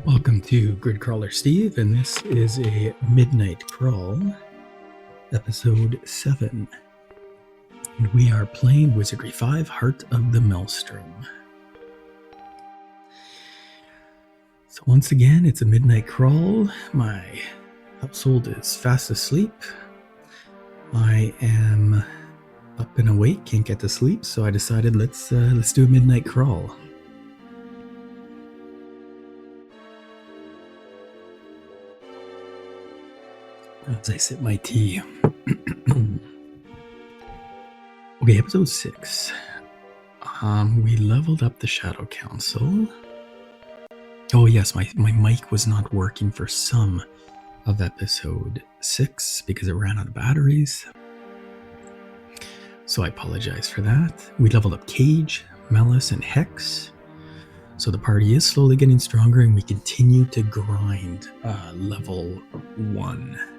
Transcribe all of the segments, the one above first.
Welcome to Grid Crawler Steve, and this is a Midnight Crawl, episode 7. And we are playing Wizardry 5, Heart of the Maelstrom. So once again, it's a midnight crawl. My household is fast asleep. I am up and awake, can't get to sleep, so I decided let's do a midnight crawl. As I sip my tea. Okay, episode 6. We leveled up the Shadow Council. Oh yes, my mic was not working for some of episode 6 because it ran out of batteries. So I apologize for that. We leveled up Cage, Malice, and Hex. So the party is slowly getting stronger and we continue to grind level 1.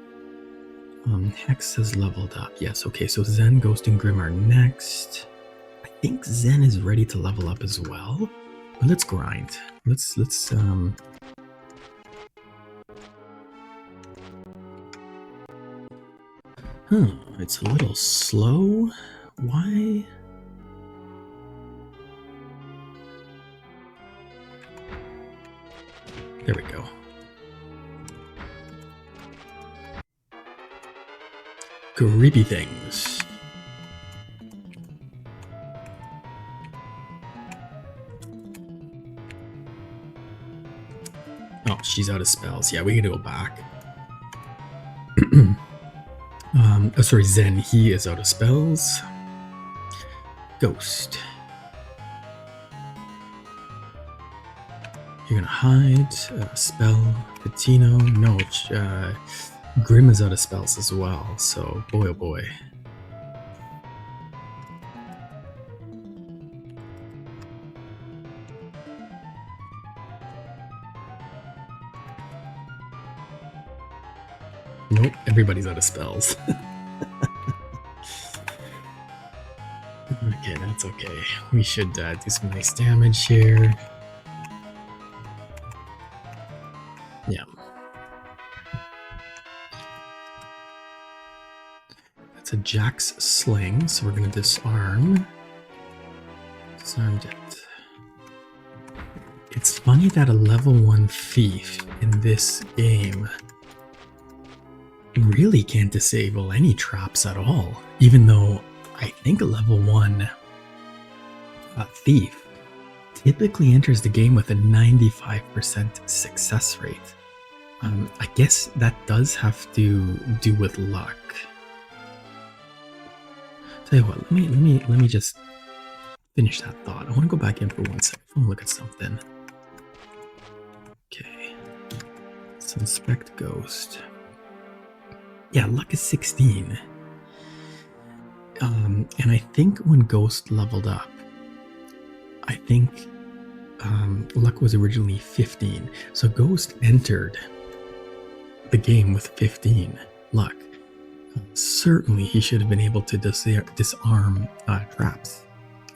Hex has leveled up. Yes, okay, so Zen, Ghost, and Grim are next. I think Zen is ready to level up as well. But let's grind. Let's it's a little slow. Why? There we go. Creepy things. Oh, she's out of spells. Yeah, we gotta go back. Oh, sorry, Zen. He is out of spells. Ghost. You're gonna hide. Spell. Patino. No, Grim is out of spells as well. So, boy oh boy. Nope, everybody's out of spells. Okay, that's okay. We should do some nice damage here. Yeah. That's a Jack's Sling, so we're going to disarm. Disarmed it. It's funny that a level 1 thief in this game really can't disable any traps at all, even though I think a level 1 thief typically enters the game with a 95% success rate. I guess that does have to do with luck. Tell you what, let me just finish that thought. I want to go back in for 1 second. I want to look at something. Okay, let's inspect Ghost. Yeah, luck is 16. And I think when Ghost leveled up, I think luck was originally 15. So Ghost entered the game with 15 luck. Certainly he should have been able to disarm traps.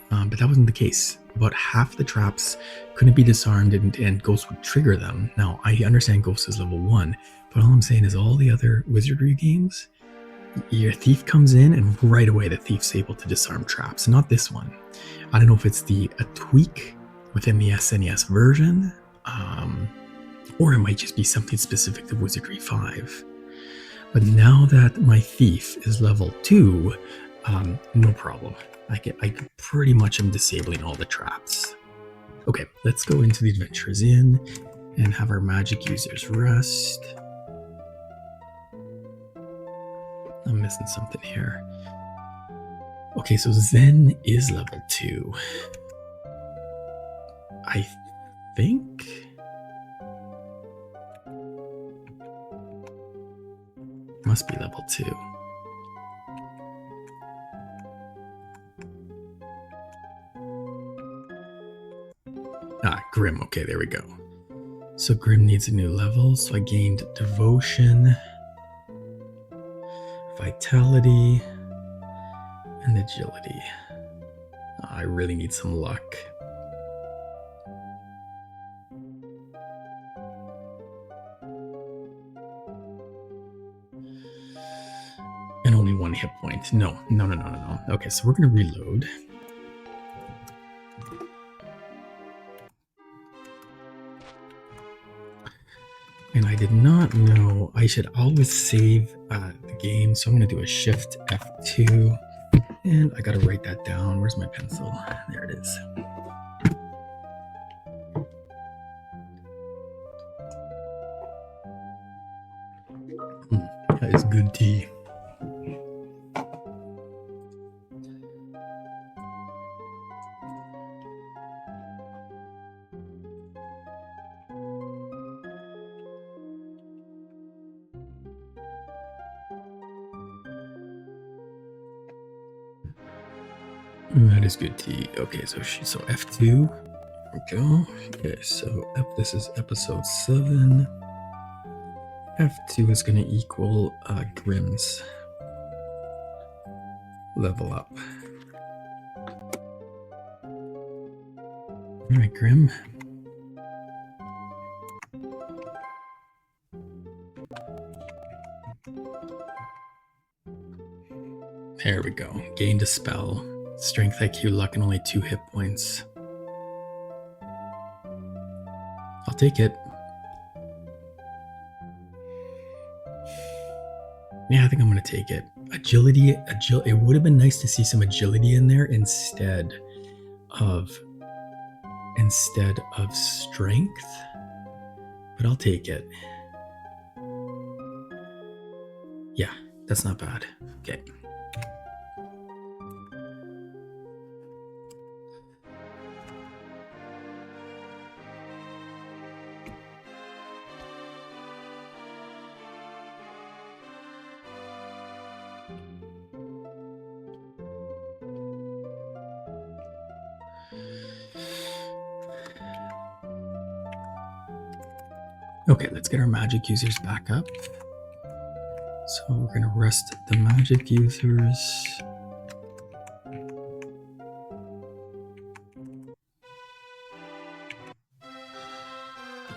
But that wasn't the case. About half the traps couldn't be disarmed and Ghost would trigger them. Now, I understand Ghost is level 1, but all I'm saying is all the other Wizardry games, your thief comes in and right away the thief's able to disarm traps. Not this one. I don't know if it's a tweak within the SNES version, or it might just be something specific to Wizardry 5. But now that my thief is level 2, no problem. I pretty much am disabling all the traps. Okay, let's go into the Adventurers Inn and have our magic users rest. I'm missing something here. Okay, so Zen is level 2. I think... must be level 2. Grim. Okay, there we go. So Grim needs a new level. So I gained Devotion, Vitality, and Agility. I really need some luck. and only 1 hit point. No. Okay, so we're gonna reload. And I did not know I should always save the game, so I'm gonna do a Shift F2, and I gotta write that down. Where's my pencil? There it is. That is good tea. That is good tea. Okay, so F2. There we go. Okay, so this is episode 7. F2 is going to equal Grimm's level up. All right, Grimm. There we go. Gained a spell. Strength IQ, luck, and only 2 hit points. I'll take it. Yeah, I think I'm going to take it. Agility. It would have been nice to see some agility in there instead of strength, but I'll take it. Yeah, that's not bad. Okay. Okay, let's get our magic users back up. So we're going to rest the magic users.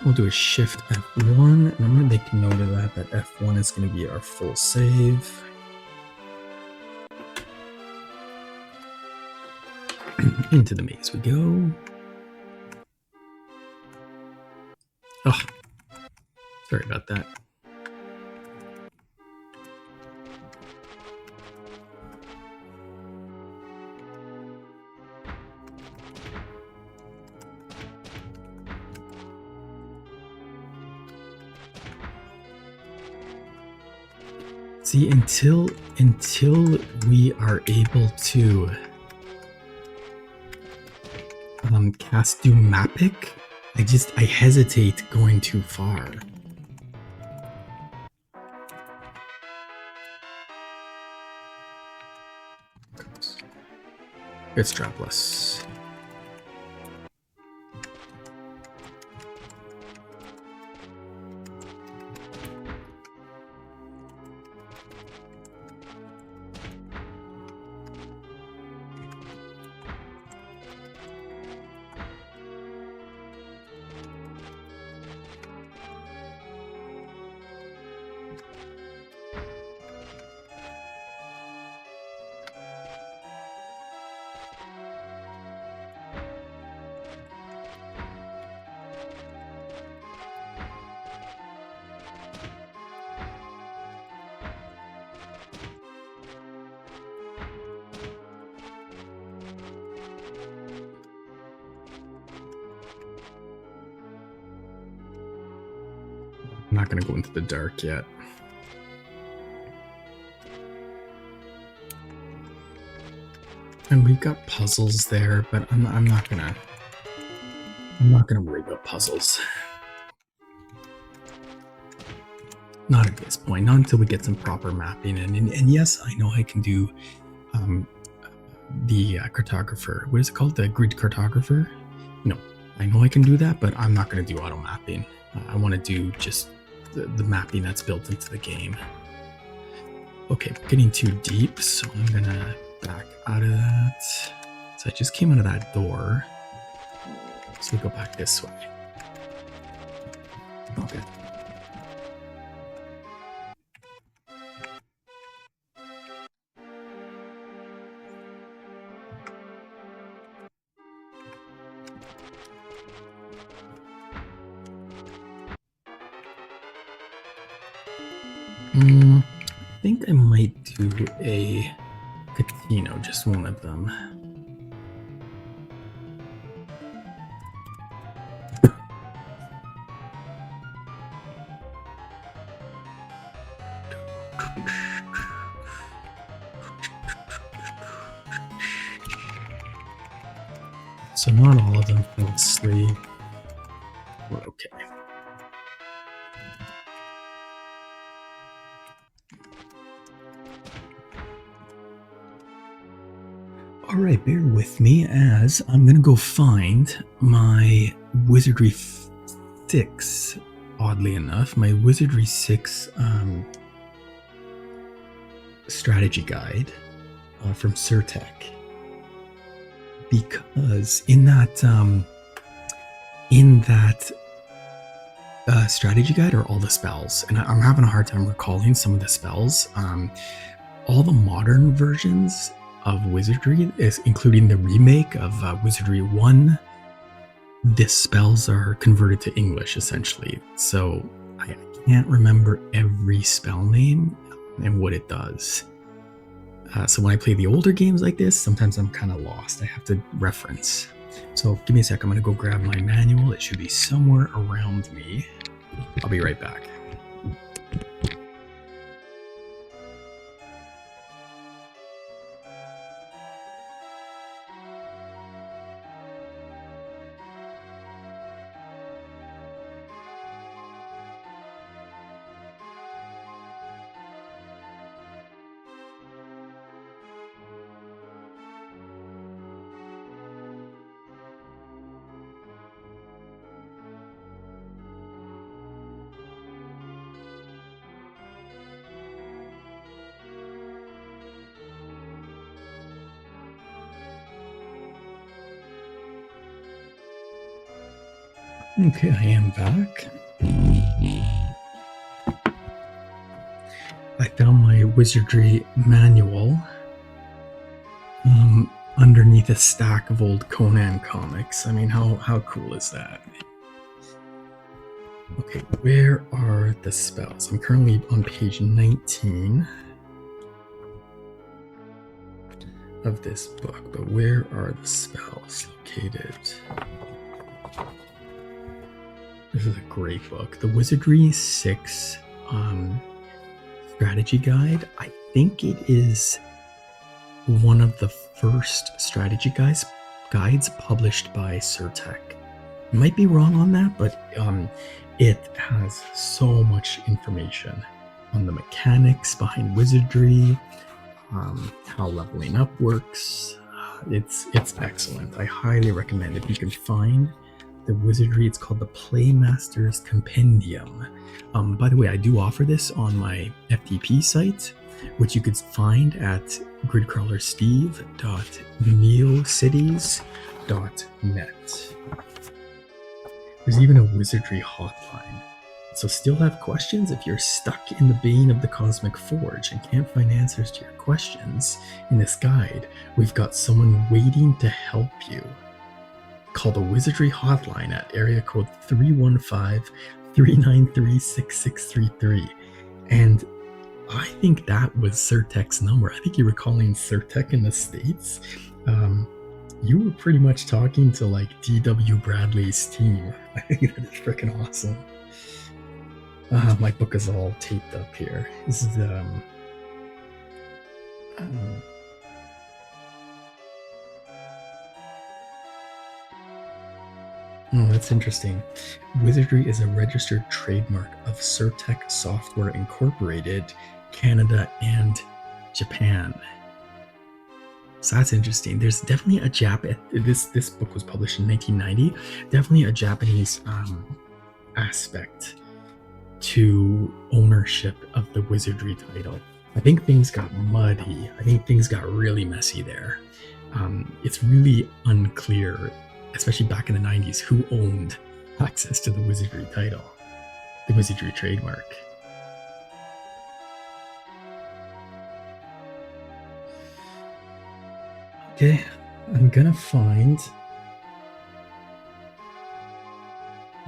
We'll do a Shift F1, and I'm going to make note of that F1 is going to be our full save. Into the maze we go. Oh, sorry about that. See, until we are able to cast Doom Mapic, I hesitate going too far. It's strapless. I'm not going to go into the dark yet. And we've got puzzles there, but I'm not gonna worry about puzzles. Not at this point. Not until we get some proper mapping in. And yes, I know I can do the cartographer. What is it called? The grid cartographer? No, I know I can do that, but I'm not going to do auto mapping. I want to do just the mapping that's built into the game. Okay, getting too deep, so I'm going to back out of that. So I just came out of that door. So we go back this way. Okay. I think I might do a casino, just one of them. So not all of them fell asleep. We're okay. All right, bear with me as I'm gonna go find my Wizardry 6. Oddly enough, my Wizardry 6 strategy guide from Surtech, because in that strategy guide are all the spells, and I'm having a hard time recalling some of the spells. All the modern versions of Wizardry, including the remake of Wizardry 1, the spells are converted to English essentially. So I can't remember every spell name and what it does. So when I play the older games like this, sometimes I'm kind of lost. I have to reference. So give me a sec. I'm going to go grab my manual. It should be somewhere around me. I'll be right back. Okay, I am back. I found my Wizardry manual underneath a stack of old Conan comics. I mean, how cool is that? Okay, where are the spells? I'm currently on page 19 of this book, but where are the spells located? This is a great book. The Wizardry 6 strategy guide. I think it is one of the first strategy guides published by Surtech. I might be wrong on that, but it has so much information on the mechanics behind Wizardry, how leveling up works. It's excellent. I highly recommend it. If you can find the Wizardry, it's called the Playmaster's Compendium. By the way, I do offer this on my FTP site, which you could find at gridcrawlersteve.neocities.net. There's even a Wizardry hotline. So still have questions? If you're stuck in the bane of the Cosmic Forge and can't find answers to your questions in this guide, we've got someone waiting to help you. Call the Wizardry hotline at area code 315-393-6633. And I think that was Surtech's number. I think you were calling Surtech in the States. You were pretty much talking to like D.W. Bradley's team. I think that is freaking awesome. My book is all taped up here. This is oh, that's interesting. Wizardry is a registered trademark of Surtech Software Incorporated, Canada and Japan. So that's interesting. There's definitely a this book was published in 1990. Definitely a Japanese aspect to ownership of the Wizardry title. I think things got muddy. I think things got really messy there. It's really unclear, especially back in the 90s, who owned access to the Wizardry title, the Wizardry trademark. Okay, I'm gonna find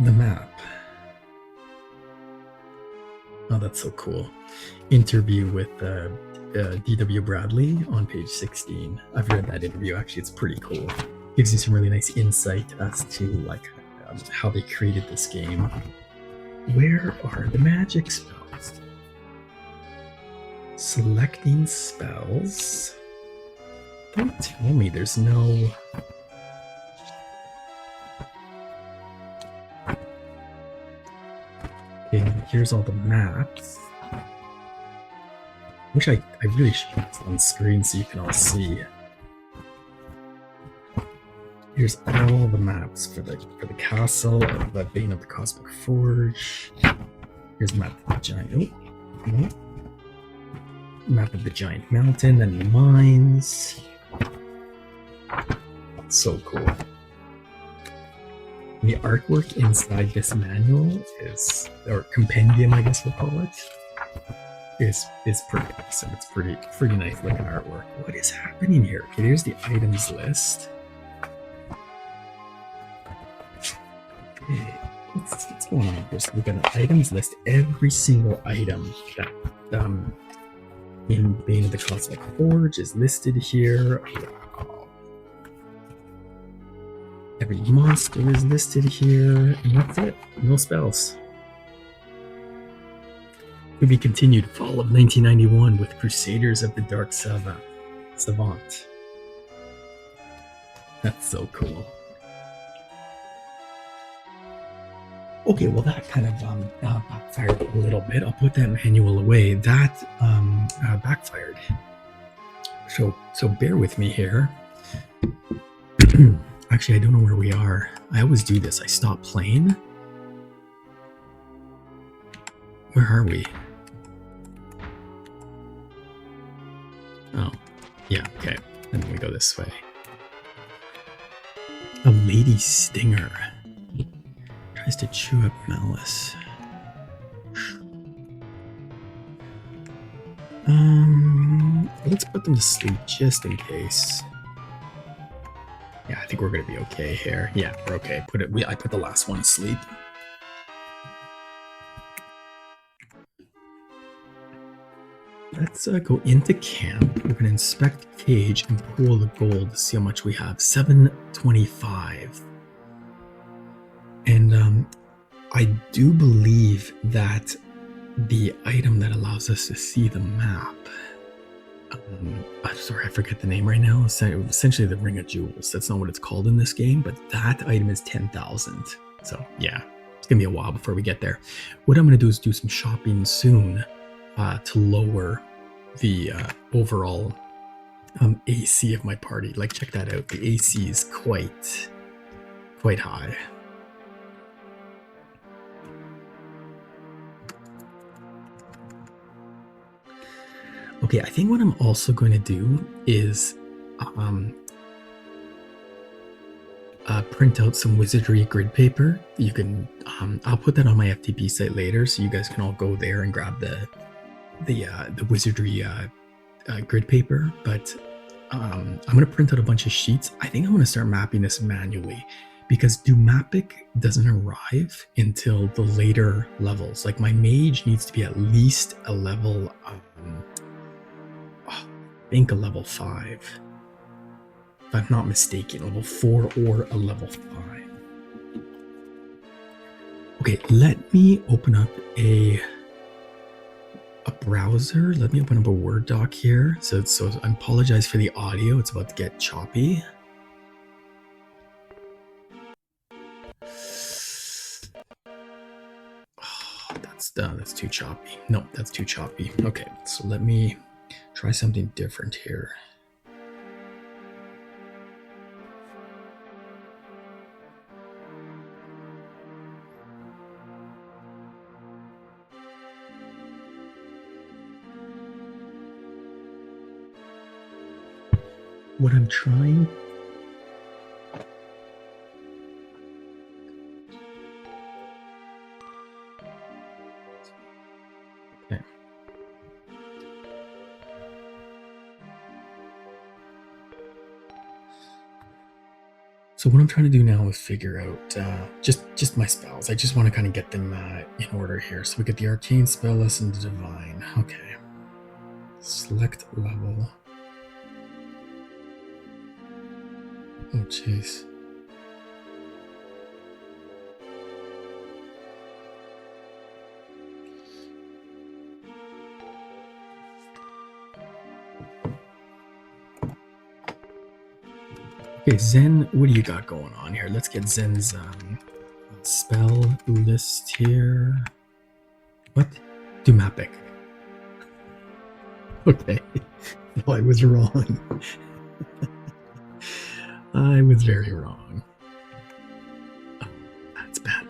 the map. Oh, that's so cool. Interview with D.W. Bradley on page 16. I've read that interview. Actually, it's pretty cool. Gives you some really nice insight as to like how they created this game. Where are the magic spells? Selecting spells. Don't tell me there's no... Okay, here's all the maps. Wish I really should put this on screen so you can all see. Here's all the maps for the castle of the Bane of the Cosmic Forge. Here's the map of the giant. Oh, no. Map of the giant mountain and the mines. So cool. And the artwork inside this manual is, or compendium, I guess we'll call it, is pretty awesome. It's pretty nice looking artwork. What is happening here? Okay, here's the items list. Okay, what's going on here? So we've got an items list. Every single item that in Bane of the Cosmic Forge is listed here. Wow. Every monster is listed here, and that's it. No spells. To be continued, fall of 1991 with Crusaders of the Dark Savant. That's so cool. Okay, well that kind of backfired a little bit. I'll put that manual away. That backfired. So bear with me here. Actually, I don't know where we are. I always do this. I stop playing. Where are we? Oh, yeah, okay. And then we go this way. A lady stinger. Tries to chew up malice. Let's put them to sleep just in case. Yeah, I think we're gonna be okay here. Yeah, we're okay. I put the last one to sleep. Let's go into camp. We're gonna inspect the cage and pool the gold to see how much we have. 725. And I do believe that the item that allows us to see the map. I'm sorry, I forget the name right now. Essentially the Ring of Jewels. That's not what it's called in this game, but that item is 10,000. So yeah, it's gonna be a while before we get there. What I'm gonna do is do some shopping soon to lower the overall AC of my party. Like, check that out. The AC is quite high. Okay, I think what I'm also going to do is print out some Wizardry grid paper. You can, I'll put that on my FTP site later, so you guys can all go there and grab the Wizardry grid paper. But I'm going to print out a bunch of sheets. I think I'm going to start mapping this manually, because Dumapic doesn't arrive until the later levels. Like, my mage needs to be at least a level, I think a level 5. If I'm not mistaken, level 4 or a level 5. Okay, let me open up a browser. Let me open up a Word doc here. So I apologize for the audio. It's about to get choppy. Oh, that's too choppy. No, that's too choppy. Okay, so let me try something different here. What I'm trying... Okay. So what I'm trying to do now is figure out just my spells. I just want to kind of get them in order here. So we get the arcane spell list and the divine. Okay. Select level. Oh jeez. Okay, Zen, what do you got going on here? Let's get Zen's spell list here. What? Dumapic. Okay. No, I was wrong. I was very wrong. Oh, that's bad.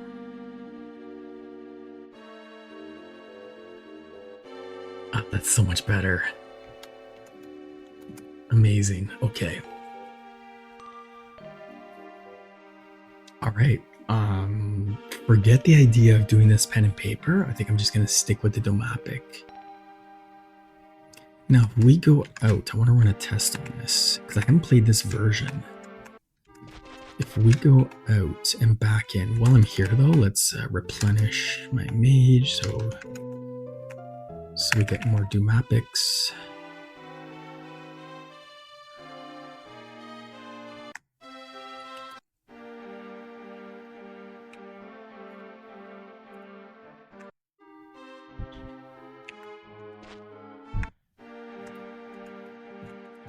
Oh, that's so much better. Amazing. Okay. All right. Forget the idea of doing this pen and paper. I think I'm just going to stick with the Domapic. Now, if we go out, I want to run a test on this because I haven't played this version. If we go out and back in, while I'm here though, let's replenish my mage so we get more Dumapics.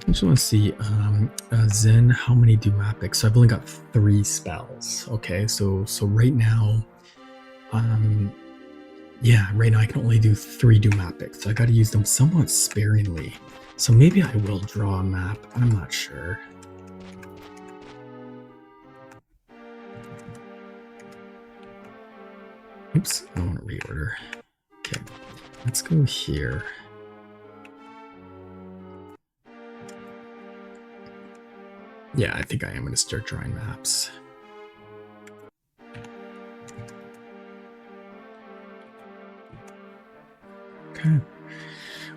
I just want to see, Zen, how many Dumapics? So I've only got 3 spells. Okay, so right now, yeah, right now I can only do 3 Dumapics. So I got to use them somewhat sparingly. So maybe I will draw a map. I'm not sure. Oops, I don't want to reorder. Okay, let's go here. Yeah, I think I am going to start drawing maps. Okay.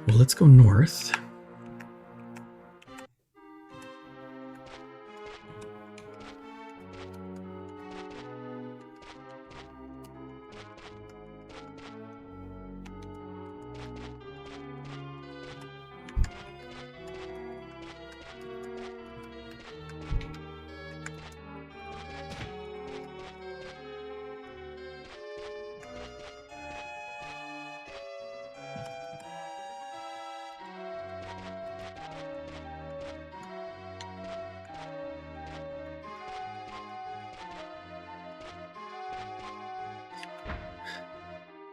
Well, let's go north.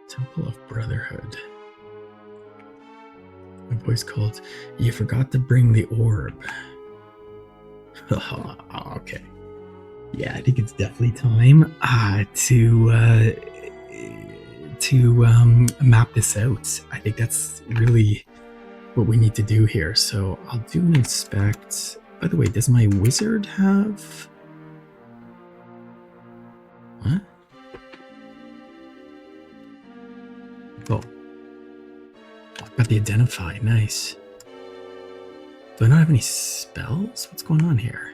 Temple of Brotherhood. My voice called, you forgot to bring the orb. Okay. Yeah, I think it's definitely time to map this out. I think that's really what we need to do here. So I'll do an inspect. By the way, does my wizard have... What? Oh. I've got the identify. Nice. Do I not have any spells? What's going on here?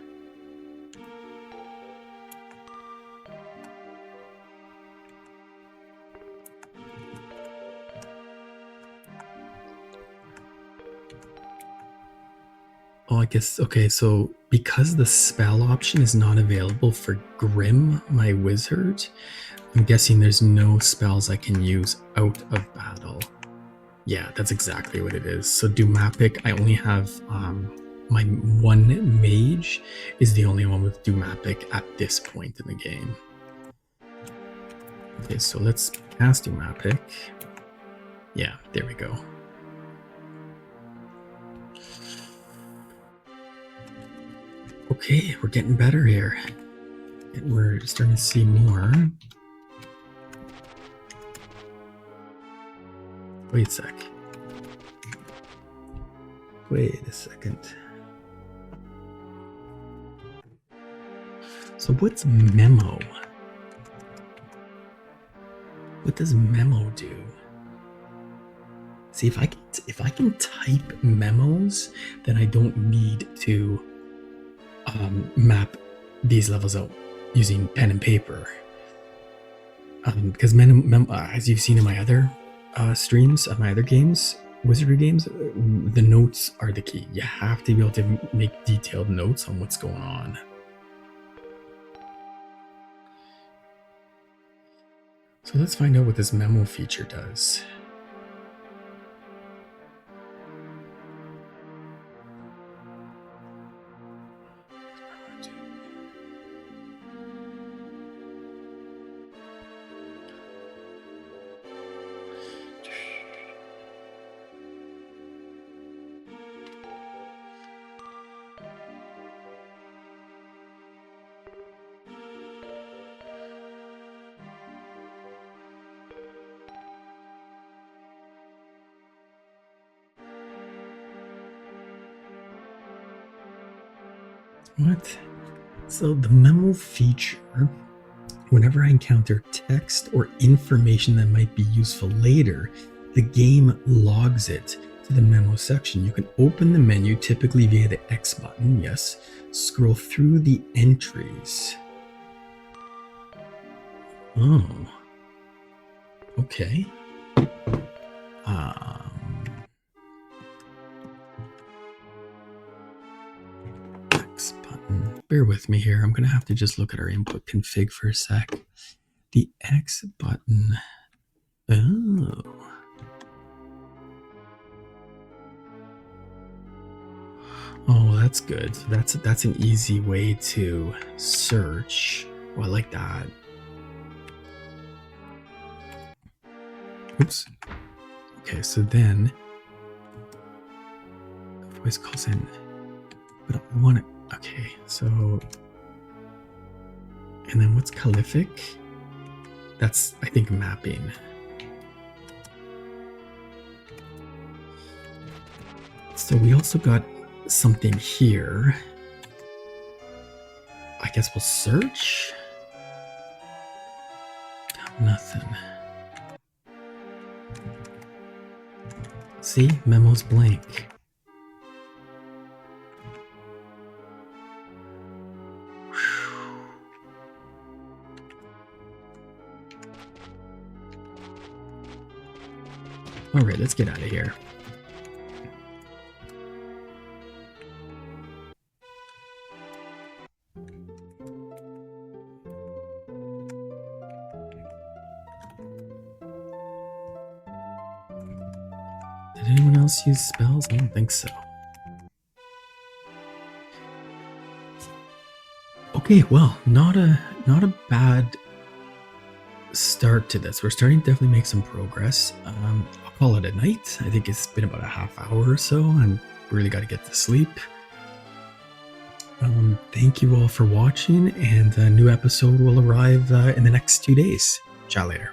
Oh, I guess, okay, so because the spell option is not available for Grim, my wizard, I'm guessing there's no spells I can use out of battle. Yeah, that's exactly what it is. So Dumapic, I only have, my one mage is the only one with Dumapic at this point in the game. Okay, so let's cast Dumapic. Yeah, there we go. Okay, we're getting better here. We're starting to see more. Wait a sec. Wait a second. So what's memo? What does memo do? See, if I can type memos, then I don't need to map these levels out using pen and paper. Because as you've seen in my other streams of my other games, Wizardry games, the notes are the key. You have to be able to make detailed notes on what's going on. So let's find out what this memo feature does. What? So the memo feature, whenever I encounter text or information that might be useful later, the game logs it to the memo section. You can open the menu, typically via the X button, yes, scroll through the entries. Oh. Okay. X button. Bear with me here. I'm going to have to just look at our input config for a sec. The X button. Oh. Oh, that's good. So that's an easy way to search. Oh, I like that. Oops. Okay, so then voice calls in, but I want it. Okay, so and then what's callific? That's, I think, mapping. So we also got something here. I guess we'll search. Nothing. See, memo's blank. All right, let's get out of here. Did anyone else use spells? I don't think so. Okay, well, not a bad start to this. We're starting to definitely make some progress. I'll call it a night. I think it's been about a half hour or so, and really got to get to sleep. Thank you all for watching, and a new episode will arrive in the next 2 days. Ciao later.